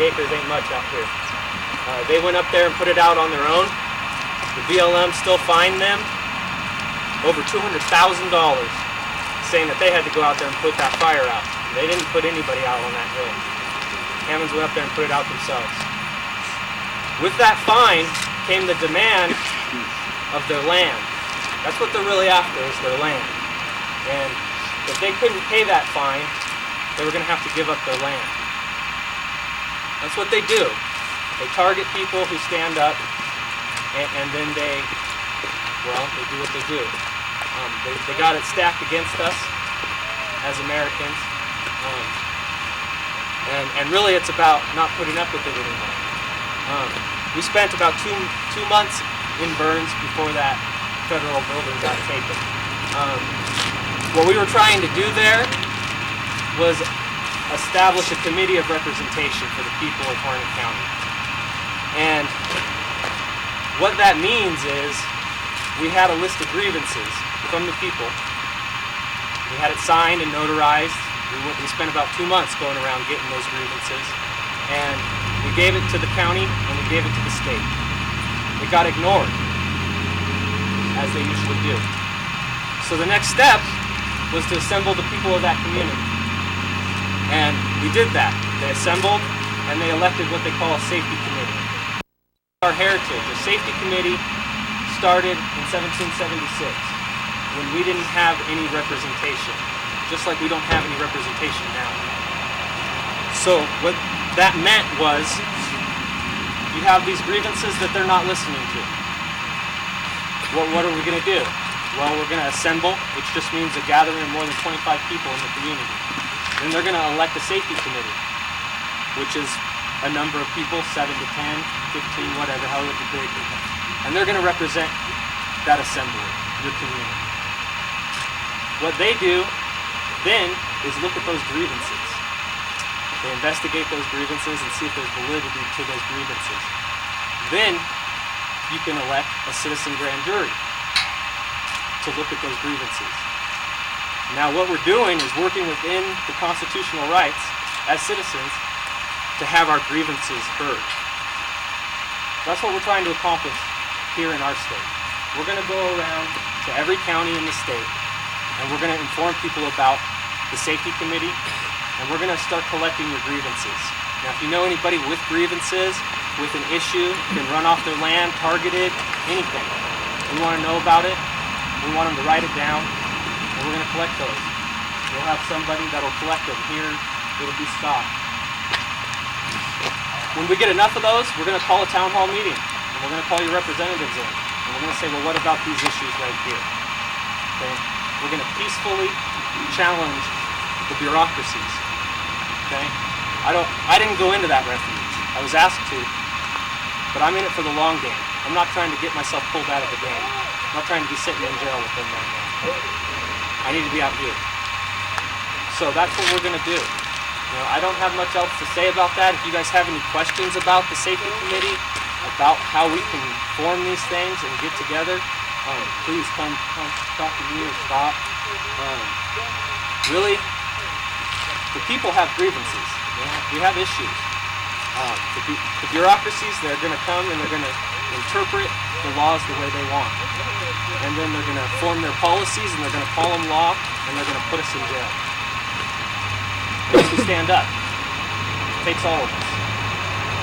acres ain't much out here. They went up there and put it out on their own. The BLM still fined them over $200,000, saying that they had to go out there and put that fire out. They didn't put anybody out on that hill. Hammonds went up there and put it out themselves. With that fine came the demand of their land. That's what they're really after, is their land. And if they couldn't pay that fine, they were going to have to give up their land. That's what they do. They target people who stand up, and then they do what they do. They got it stacked against us as Americans. And really it's about not putting up with it anymore. We spent about two months in Burns before that federal building got taken. What we were trying to do there was establish a committee of representation for the people of Harnett County. And what that means is we had a list of grievances from the people. We had it signed and notarized. We spent about 2 months going around getting those grievances. And we gave it to the county and we gave it to the state. It got ignored, as they usually do. So the next step was to assemble the people of that community. And we did that. They assembled and they elected what they call a safety committee. Our heritage, a safety committee started in 1776 when we didn't have any representation, just like we don't have any representation now. So what that meant was you have these grievances that they're not listening to. What are we going to do? Well, we're going to assemble, which just means a gathering of more than 25 people in the community. Then they're going to elect a safety committee, which is a number of people, 7 to 10, 15, whatever, however big. And they're going to represent that assembly, your community. What they do then is look at those grievances. They investigate those grievances and see if there's validity to those grievances. Then you can elect a citizen grand jury to look at those grievances. Now what we're doing is working within the constitutional rights as citizens to have our grievances heard. That's what we're trying to accomplish here in our state. We're going to go around to every county in the state and we're going to inform people about the safety committee and we're going to start collecting your grievances. Now if you know anybody with grievances, with an issue, can run off their land, targeted, anything, we want to know about it. We want them to write it down, and we're going to collect those. We'll have somebody that'll collect them here. It'll be stocked. When we get enough of those, we're going to call a town hall meeting, and we're going to call your representatives in, and we're going to say, well, what about these issues right here? Okay? We're going to peacefully challenge the bureaucracies. Okay? I didn't go into that refuge. I was asked to, but I'm in it for the long game. I'm not trying to get myself pulled out of the game. I'm not trying to be sitting in jail with them right now. I need to be out here. So that's what we're going to do. You know, I don't have much else to say about that. If you guys have any questions about the safety committee, about how we can form these things and get together, please come talk to me or stop. Really, the people have grievances. We have issues. The bureaucracies, they're going to come and they're going to interpret the laws the way they want. And then they're going to form their policies and they're going to call them law and they're going to put us in jail. Unless we stand up. It takes all of us.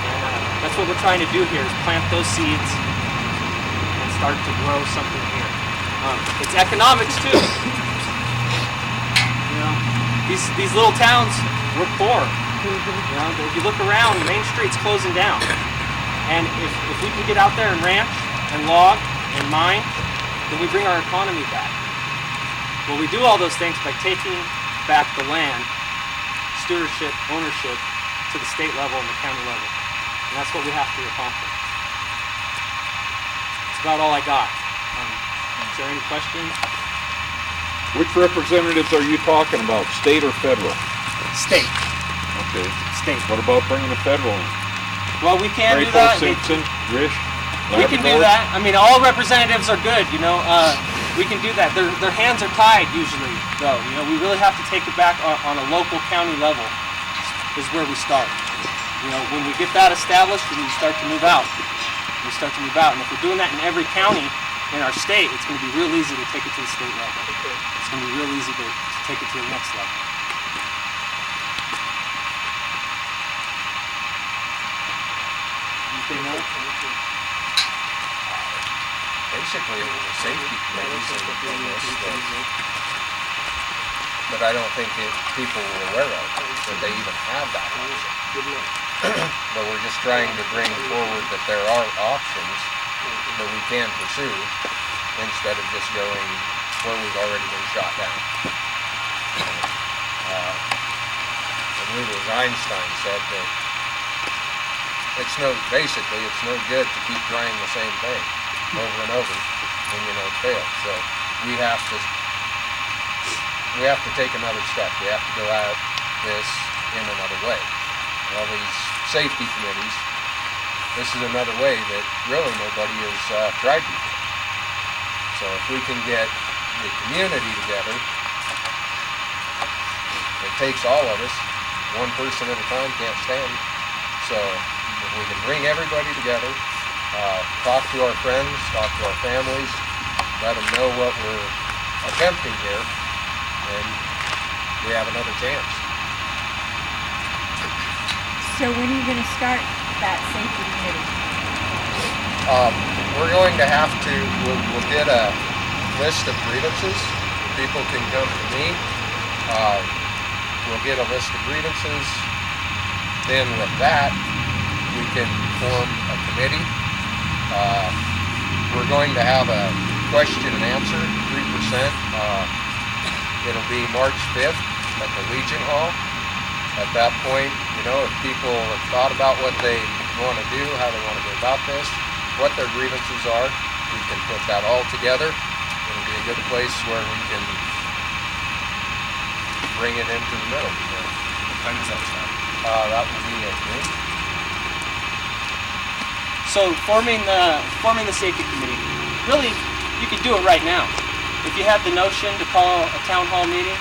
And that's what we're trying to do here, is plant those seeds and start to grow something here. It's economics too. You know, these little towns, we're poor. You know, if you look around, Main Street's closing down. And if we can get out there and ranch and log and mine, then we bring our economy back. Well, we do all those things by taking back the land, stewardship, ownership, to the state level and the county level. And that's what we have to accomplish. That's about all I got. Is there any questions? Which representatives are you talking about, state or federal? State. Okay. State. What about bringing the federal in? Well, we can do that. Simpson, Risch, we can do that. I mean, all representatives are good, you know. We can do that. Their hands are tied usually, though. You know, we really have to take it back on a local county level is where we start. When we get that established, we start to move out. And if we're doing that in every county in our state, it's going to be real easy to take it to the state level. It's going to be real easy to take it to the next level. Anything else? Basically, it was a safety committees in this, but I don't think people were aware of that they even have that option. But we're just trying to bring forward that there are options that we can pursue instead of just going where we've already been shot down. I believe it was Einstein said that it's no good to keep trying the same thing over and over when you know it fails. So we have to take another step. We have to go at this in another way. All these safety committees, this is another way that really nobody has tried before. So if we can get the community together, it takes all of us. One person at a time can't stand. So if we can bring everybody together, talk to our friends, talk to our families, let them know what we're attempting here, and we have another chance. So when are you going to start that safety committee? We're going to have to, we'll get a list of grievances. People can come to me. We'll get a list of grievances. Then with that, we can form a committee. We're going to have a question and answer, 3%. It'll be March 5th at the Legion Hall. At that point, if people have thought about what they want to do, how they want to go about this, what their grievances are, we can put that all together. It'll be a good place where we can bring it into the middle. When does that start? That will be at noon. So forming the safety committee, really, you can do it right now. If you have the notion to call a town hall meeting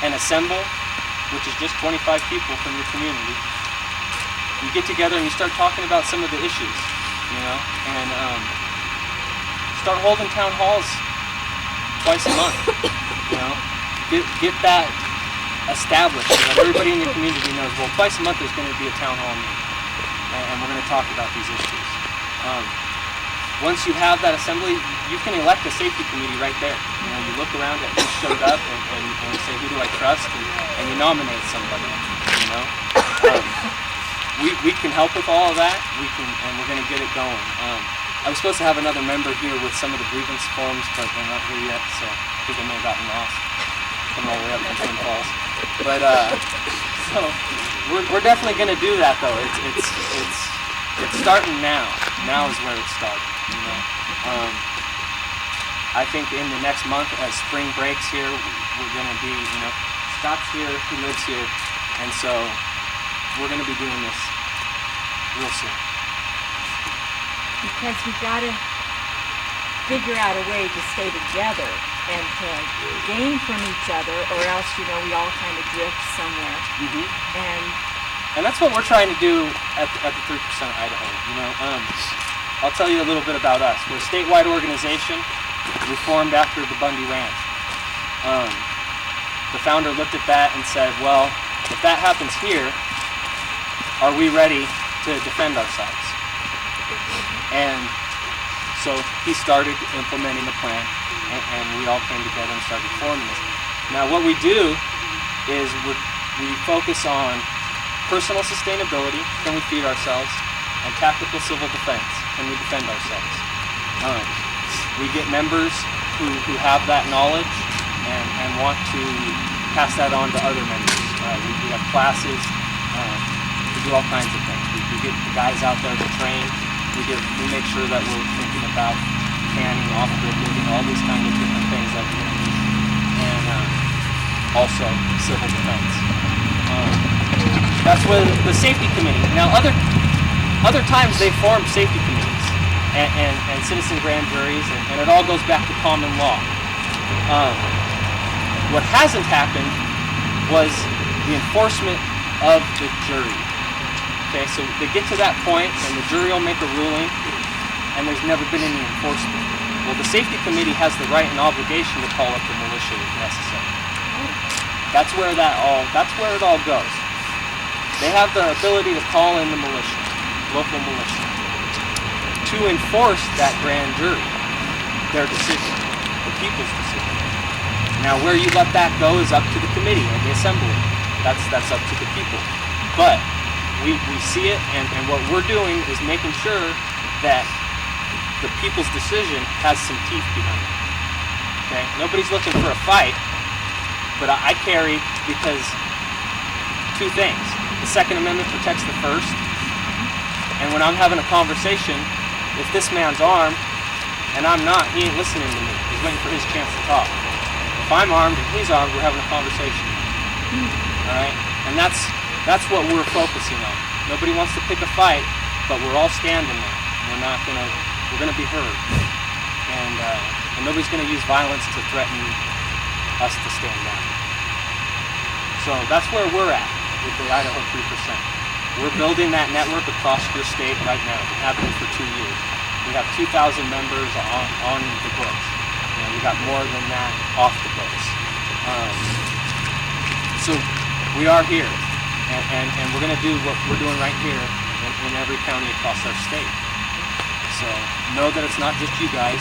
and assemble, which is just 25 people from your community, you get together and you start talking about some of the issues, and start holding town halls twice a month. Get that established so that everybody in your community knows, well, twice a month there's going to be a town hall meeting, and we're going to talk about these issues. Once you have that assembly, you can elect a safety committee right there. You look around at who showed up and you say, who do I trust, and you nominate somebody. We can help with all of that. And we're going to get it going. I was supposed to have another member here with some of the grievance forms, but they're not here yet, so I think they may have gotten lost. Coming all the way up from Twin Falls. But so we're definitely going to do that, though. It's starting now. Now is where it started. I think in the next month, as spring breaks here, we're going to be, Scott's here, he lives here, and so we're going to be doing this real soon. Because we got to figure out a way to stay together and to gain from each other, or else, we all kind of drift somewhere. Mm-hmm. And that's what we're trying to do at the 3% Idaho. I'll tell you a little bit about us. We're a statewide organization. We formed after the Bundy Ranch. The founder looked at that and said, well, if that happens here, are we ready to defend ourselves? And so he started implementing the plan, and we all came together and started forming this. Now what we do is we focus on personal sustainability, can we feed ourselves, and tactical civil defense, can we defend ourselves. We get members who have that knowledge and want to pass that on to other members. We have classes, we do all kinds of things. We get the guys out there to train. We make sure that we're thinking about canning, off-grid living, all these kind of different things that we're going to need. And also civil defense. That's where the safety committee. Now other times they form safety committees and citizen grand juries, and it all goes back to common law. What hasn't happened was the enforcement of the jury. Okay, so they get to that point, and the jury will make a ruling, and there's never been any enforcement. Well, the safety committee has the right and obligation to call up the militia if necessary. That's where it all goes. They have the ability to call in the militia, local militia, to enforce that grand jury, their decision, the people's decision. Now, where you let that go is up to the committee and the assembly. That's up to the people. But we see it, and what we're doing is making sure that the people's decision has some teeth behind it. Okay? Nobody's looking for a fight, but I carry because two things. The Second Amendment protects the First, and when I'm having a conversation, if this man's armed and I'm not, he ain't listening to me. He's waiting for his chance to talk. If I'm armed and he's armed, we're having a conversation. All right? And that's what we're focusing on. Nobody wants to pick a fight, but we're all standing there. We're gonna be heard, and nobody's gonna use violence to threaten us to stand down. So that's where we're at with the Idaho 3%. We're building that network across your state right now. We have been for 2 years. We have 2,000 members on the books. We got more than that off the books. So we are here, and we're gonna do what we're doing right here in every county across our state. So know that it's not just you guys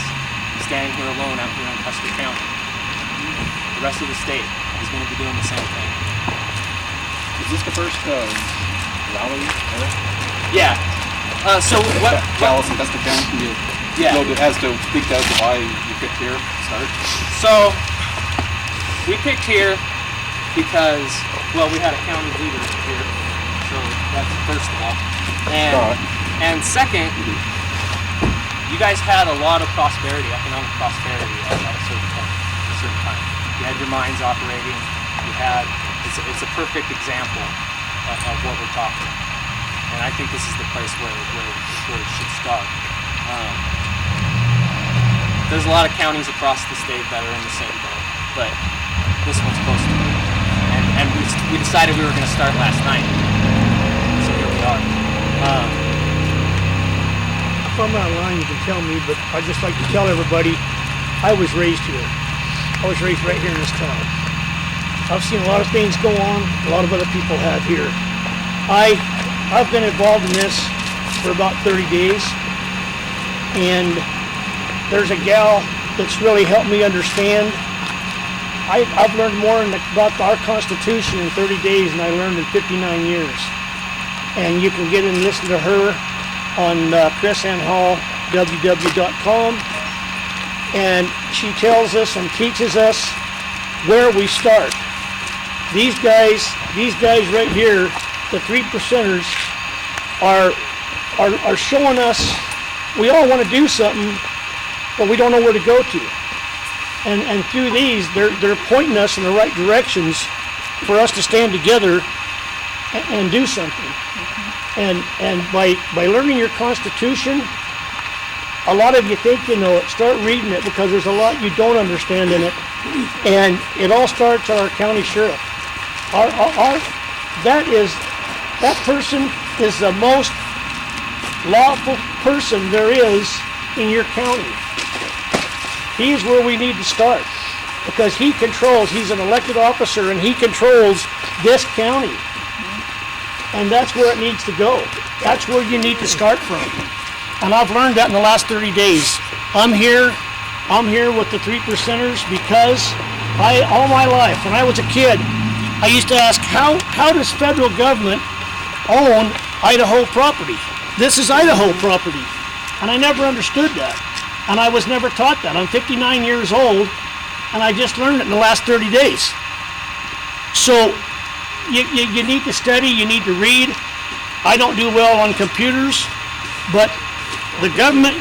standing here alone out here in Custer County. The rest of the state is going to be doing the same thing. Is this the first rally ever? Yeah. So what? Dallas and Custer County. Yeah. It has to speak as to why you picked here to start. So we picked here because we had a county leader here. So that's first of all, and second. You guys had a lot of prosperity, economic prosperity at a certain point, a certain time. You had your mines operating. It's a perfect example of what we're talking about. And I think this is the place where it should start. There's a lot of counties across the state that are in the same boat, but this one's close to it. And we decided we were going to start last night. So here we are. If I'm not lying, you can tell me, but I'd just like to tell everybody, I was raised here. I was raised right here in this town. I've seen a lot of things go on, a lot of other people have here. I've been involved in this for about 30 days, and there's a gal that's really helped me understand. I've learned more about our Constitution in 30 days than I learned in 59 years. And you can get in and listen to her on chrisannhallww.com, and she tells us and teaches us where we start. These guys right here, the 3%ers, are showing us we all want to do something, but we don't know where to go to. And through these, they're pointing us in the right directions for us to stand together and do something. And by learning your Constitution, a lot of you think you know it. Start reading it, because there's a lot you don't understand in it. And it all starts at our county sheriff. That person is the most lawful person there is in your county. He's where we need to start, because he's an elected officer, and he controls this county. And that's where it needs to go. That's where you need to start from. And I've learned that in the last 30 days. I'm here with the 3%ers because all my life, when I was a kid, I used to ask, how does federal government own Idaho property? This is Idaho property. And I never understood that. And I was never taught that. I'm 59 years old, and I just learned it in the last 30 days. So you need to study, you need to read. I don't do well on computers, but the government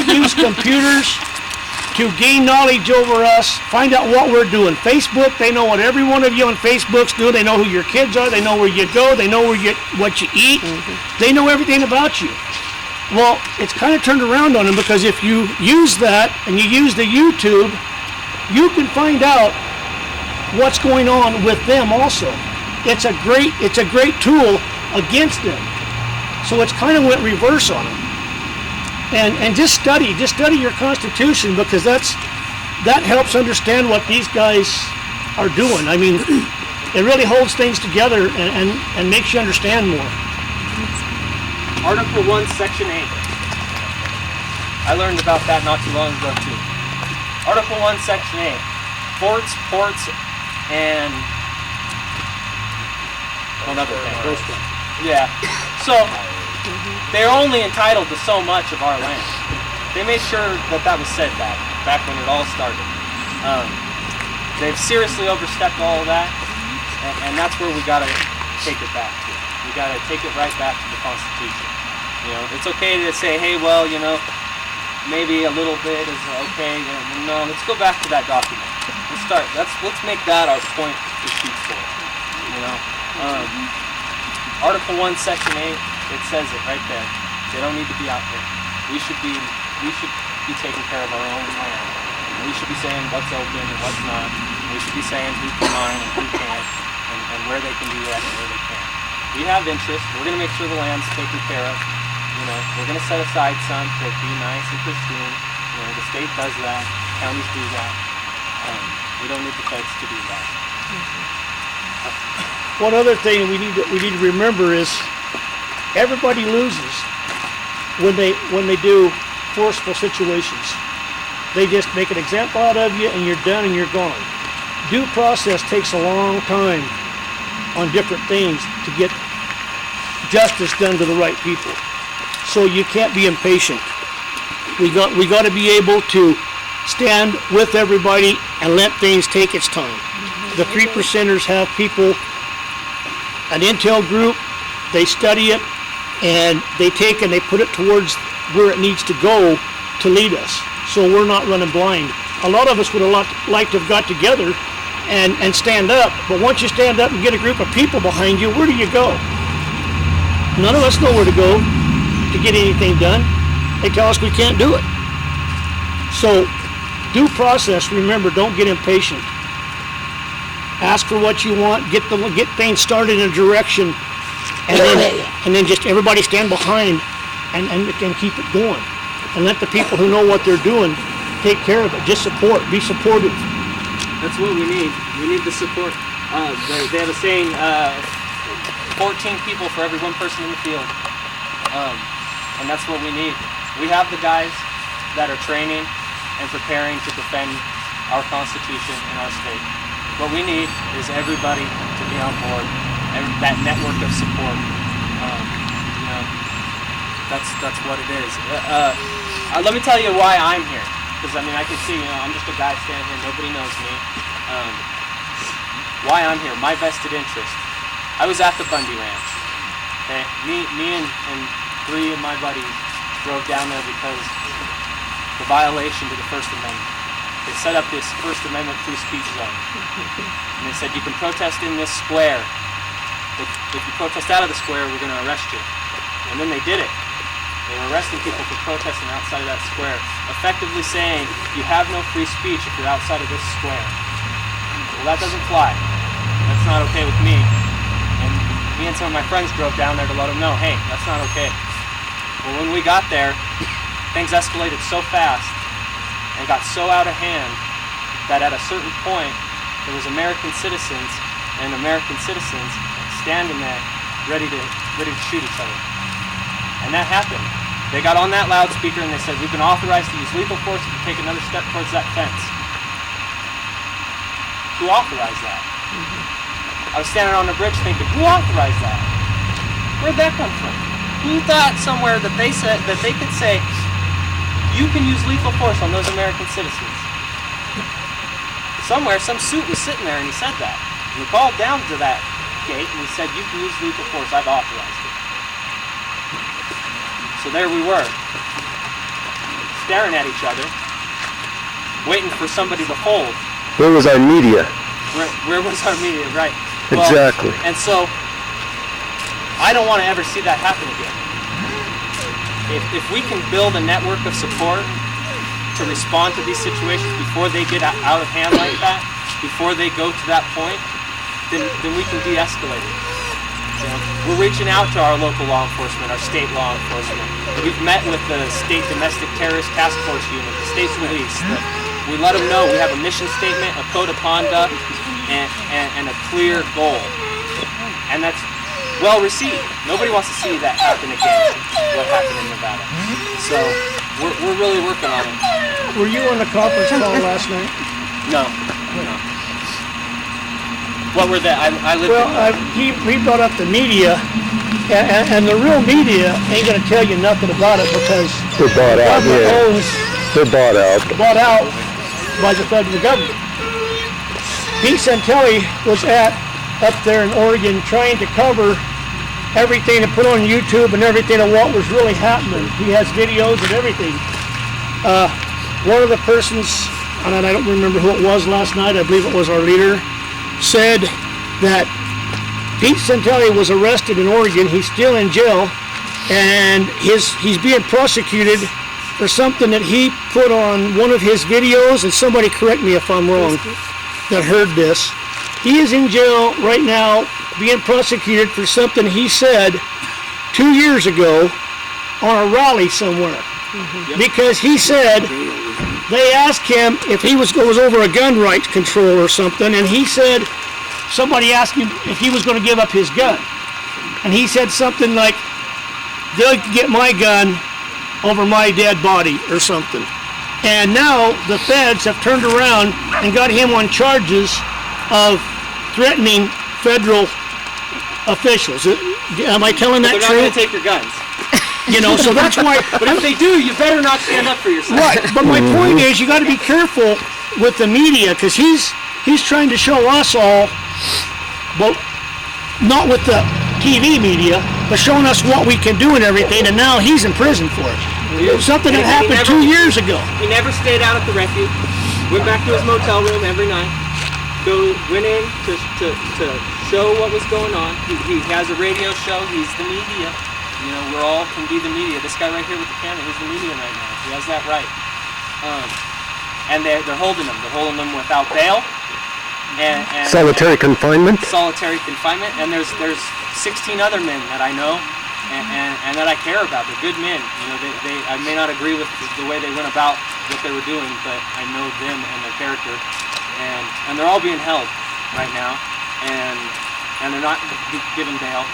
use computers to gain knowledge over us, find out what we're doing. Facebook, they know what every one of you on Facebook's doing. They know who your kids are. They know where you go. They know what you eat. They know everything about you. Well, it's kind of turned around on them, because if you use that and you use the YouTube, you can find out what's going on with them also. It's a great tool against them. So it's kind of went reverse on them. And just study your Constitution, because that helps understand what these guys are doing. I mean, it really holds things together and makes you understand more. Article 1, Section 8. I learned about that not too long ago too. Article 1, Section 8. Forts, ports, and one other thing. Yeah. So, they're only entitled to so much of our land. They made sure that was said back when it all started. They've seriously overstepped all of that, and that's where we gotta take it back to. We gotta take it right back to the Constitution. You know, it's okay to say, hey, well, you know, maybe a little bit is okay. No, let's go back to that document. Let's make that our point to shoot for. You know, Article 1, Section 8. It says it right there. They don't need to be out there. We should be taking care of our own land. And we should be saying what's open and what's not. And we should be saying who can mine and who can't, and where they can do that and where they can't. We have interest. We're going to make sure the land's taken care of. You know, we're going to set aside some to be nice and pristine. You know, the state does that. Counties do that. We don't need the feds to do that. One other thing we need to remember is everybody loses when they do forceful situations. They just make an example out of you, and you're done and you're gone. Due process takes a long time on different things to get justice done to the right people. So you can't be impatient. We got to be able to stand with everybody and let things take its time. The 3%ers have people, an intel group, they study it, and they take and they put it towards where it needs to go to lead us. So we're not running blind. A lot of us would have liked to have got together and stand up, but once you stand up and get a group of people behind you, where do you go? None of us know where to go to get anything done. They tell us we can't do it. So due process, remember, don't get impatient. Ask for what you want, get things started in a direction, and then just everybody stand behind and keep it going. And let the people who know what they're doing take care of it. Just be supportive. That's what we need. We need the support. They have a saying, 14 people for every one person in the field. And that's what we need. We have the guys that are training and preparing to defend our Constitution and our state. What we need is everybody to be on board, and that network of support. You know, that's what it is. Let me tell you why I'm here. Because I mean, I can see, you know, I'm just a guy standing here. Nobody knows me. Why I'm here? My vested interest. I was at the Bundy Ranch. Okay, me and 3 of my buddies drove down there because the violation to the First Amendment. They set up this First Amendment free speech zone. And they said, you can protest in this square. If you protest out of the square, we're going to arrest you. And then they did it. They were arresting people for protesting outside of that square, effectively saying, you have no free speech if you're outside of this square. Well, that doesn't fly. That's not okay with me. And me and some of my friends drove down there to let them know, hey, that's not okay. Well, when we got there, things escalated so fast and got so out of hand that at a certain point, there was American citizens standing there ready to shoot each other. And that happened. They got on that loudspeaker and they said, we've been authorized to use lethal force if you take another step towards that fence. Who authorized that? I was standing on the bridge thinking, who authorized that? Where'd that come from? Who thought somewhere that they said that they could say, you can use lethal force on those American citizens? Somewhere, some suit was sitting there and he said that. And we called down to that gate and he said, you can use lethal force, I've authorized it. So there we were, staring at each other, waiting for somebody to hold. Where was our media? Where was our media, right? Well, exactly. And so, I don't want to ever see that happen again. If we can build a network of support to respond to these situations before they get out of hand like that, before they go to that point, then we can de-escalate it. We're reaching out to our local law enforcement, our state law enforcement. We've met with the state domestic terrorist task force unit, the state police. We let them know we have a mission statement, a code of conduct, and a clear goal. And that's well received. Nobody wants to see that happen again, what happened in Nevada. So we're really working on it. Were you on the conference call last night? No. What were that? I lived he brought up the media, and the real media ain't going to tell you nothing about it because they're bought out. They're bought out by the federal government. Pete Santelli was up there in Oregon trying to cover everything to put on YouTube and everything of what was really happening. He has videos and everything. One of the persons, and I don't remember who it was last night, I believe it was our leader, said that Pete Santelli was arrested in Oregon. He's still in jail, and he's being prosecuted for something that he put on one of his videos, and somebody correct me if I'm wrong that heard this. He is in jail right now being prosecuted for something he said 2 years ago on a rally somewhere. Because he said they asked him if he was over a gun rights control or something, and he said, somebody asked him if he was going to give up his gun. And he said something like, they'll get my gun over my dead body or something. And now the feds have turned around and got him on charges of threatening federal officials. Am I telling that true? They're not going to take your guns. You know, so that's why. But if they do, you better not stand up for yourself. Right. But my point is, you got to be careful with the media because he's trying to show us all, but not with the TV media, but showing us what we can do and everything. And now he's in prison for it. Something that happened 2 years ago. He never stayed out at the refuge. Went back to his motel room every night. Went in to show what was going on. He has a radio show. He's the media. You know, we all can be the media. This guy right here with the camera, he's the media right now. He has that right. And they're holding him. They're holding him without bail. And solitary confinement. Solitary confinement. And there's 16 other men that I know and that I care about. They're good men. You know, I may not agree with the way they went about what they were doing, but I know them and their character. And they're all being held right now. And they're not given bail.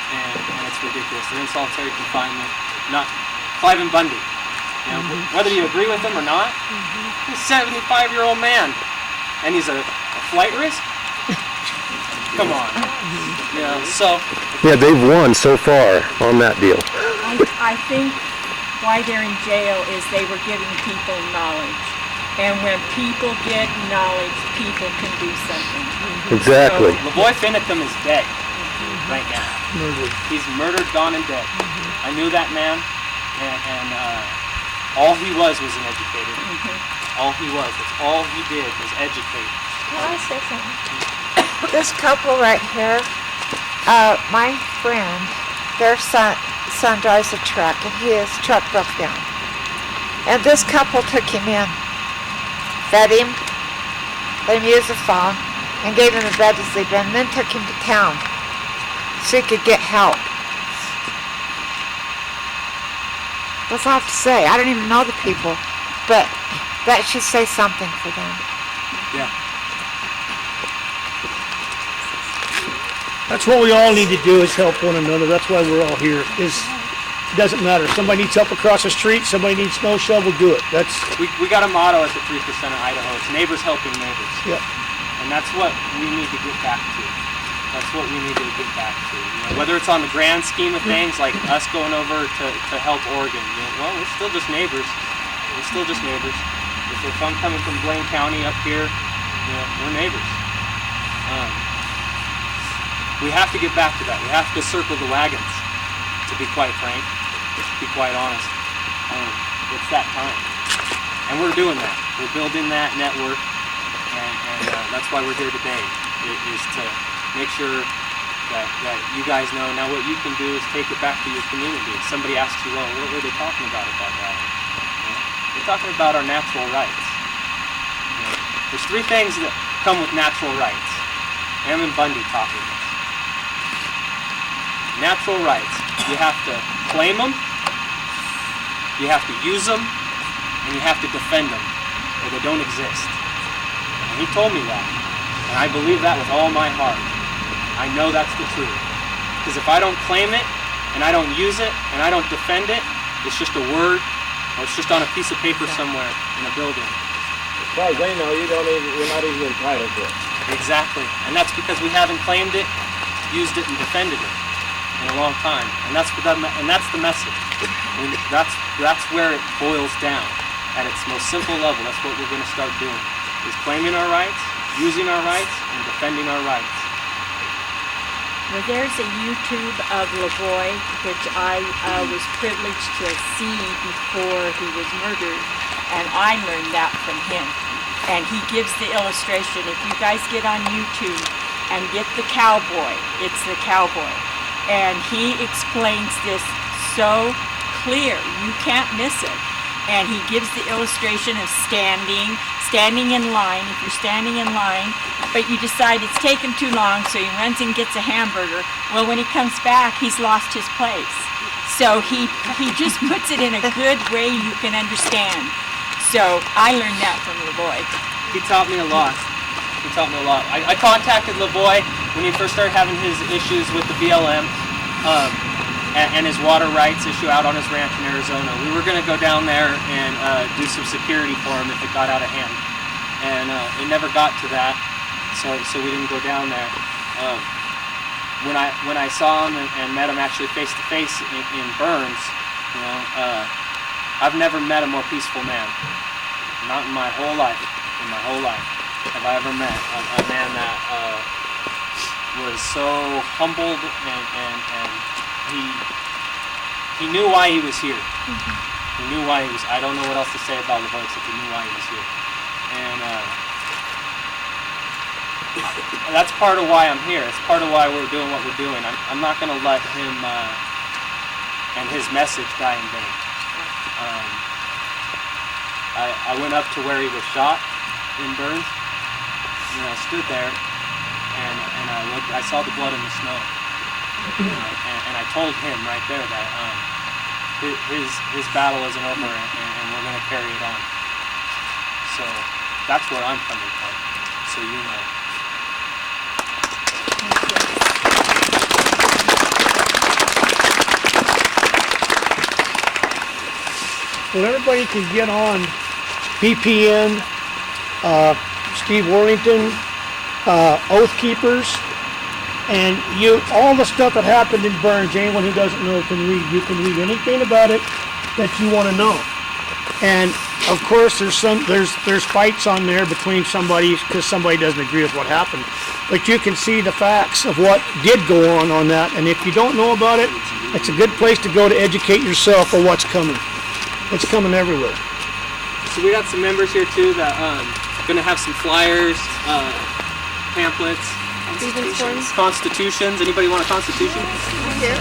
And it's ridiculous. They're in solitary confinement. Not Clive and Bundy. You know, whether you agree with him or not, he's a 75-year-old man, and he's a flight risk. Come on. You know, so. Yeah, they've won so far on that deal. I think why they're in jail is they were giving people knowledge, and when people get knowledge, people can do something. Exactly. So, LaVoy Finicum is dead. Right now. Murdered. He's murdered, gone, and dead. I knew that man, and all he was an educator. All he was. That's all he did was educate. Can I say something? This couple right here, my friend, their son drives a truck, and his truck broke down. And this couple took him in, fed him, let him use the phone, and gave him a bed to sleep in, and then took him to town so he could get help. That's all I have to say. I don't even know the people, but that should say something for them. Yeah. That's what we all need to do is help one another. That's why we're all here. It doesn't matter. If somebody needs help across the street, somebody needs snow shovel, do it. We got a motto at the 3% of Idaho. It's neighbors helping neighbors. Yep. And that's what we need to get back to. That's what we need to get back to. You know, whether it's on the grand scheme of things, like us going over to help Oregon, you know, well, we're still just neighbors. We're still just neighbors. If I'm coming from Blaine County up here, you know, we're neighbors. We have to get back to that. We have to circle the wagons, to be quite frank, to be quite honest. It's that time. And we're doing that. We're building that network, and that's why we're here today, is to make sure that you guys know. Now what you can do is take it back to your community. If somebody asks you, well, what were they talking about at that rally? You know, they're talking about our natural rights. You know, there's three things that come with natural rights. Am and Bundy taught me this. natural rights. You have to claim them, you have to use them, and you have to defend them, or they don't exist. And he told me that, and I believe that with all my heart. I know that's the truth. Because if I don't claim it, and I don't use it, and I don't defend it, it's just a word, or it's just on a piece of paper somewhere in a building. As far as they know, you're not even entitled to it. Exactly. And that's because we haven't claimed it, used it, and defended it in a long time. And that's the message. I mean, that's where it boils down. At its most simple level, that's what we're going to start doing, is claiming our rights, using our rights, and defending our rights. Well, there's a YouTube of LaVoy, which I was privileged to see before he was murdered, and I learned that from him. And he gives the illustration. If you guys get on YouTube and get the cowboy, it's the cowboy. And he explains this so clear, you can't miss it. And he gives the illustration of standing in line. If you're standing in line, but you decide it's taken too long, so he runs and gets a hamburger. Well, when he comes back, he's lost his place. So he just puts it in a good way you can understand. So I learned that from LaVoy. He taught me a lot. I contacted LaVoy when he first started having his issues with the BLM and his water rights issue out on his ranch in Arizona. We were going to go down there and do some security for him if it got out of hand. And it never got to that, so we didn't go down there. When I saw him and met him actually face to face in Burns, you know, I've never met a more peaceful man. Not in my whole life. In my whole life have I ever met a man that was so humbled and he knew why he was here. He knew why he was. I don't know what else to say about LaVoy except he knew why he was here. And that's part of why I'm here. It's part of why we're doing what we're doing. I'm not going to let him and his message die in vain. I went up to where he was shot in Burns, and I stood there, and I looked. I saw the blood in the snow, and I told him right there that his battle isn't over, and we're going to carry it on. So that's where I'm coming from. So you know. Well, everybody can get on VPN, Steve Worthington, Oath Keepers, and all the stuff that happened in Burns. Anyone who doesn't know can read. You can read anything about it that you want to know. And of course, there's fights on there between somebody because somebody doesn't agree with what happened. But you can see the facts of what did go on that. And if you don't know about it, it's a good place to go to educate yourself on what's coming. It's coming everywhere. So we got some members here too that gonna have some flyers, pamphlets, constitutions. Anybody want a constitution? Yeah.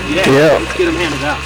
Let's get them handed out.